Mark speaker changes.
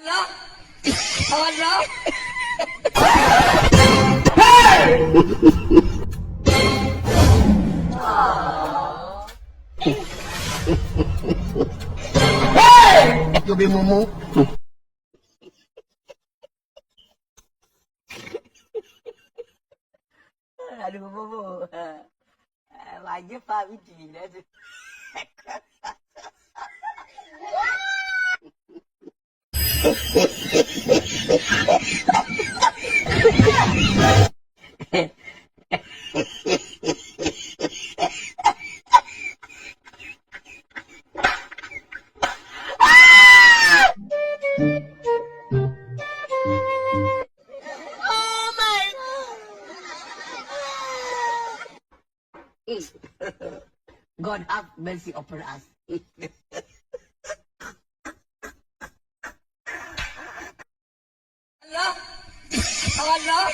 Speaker 1: Allah! Allah!
Speaker 2: You be mumu.
Speaker 1: Aduh, bobo. Wajib Pak Biggy. God have mercy upon us. Allah! Allah!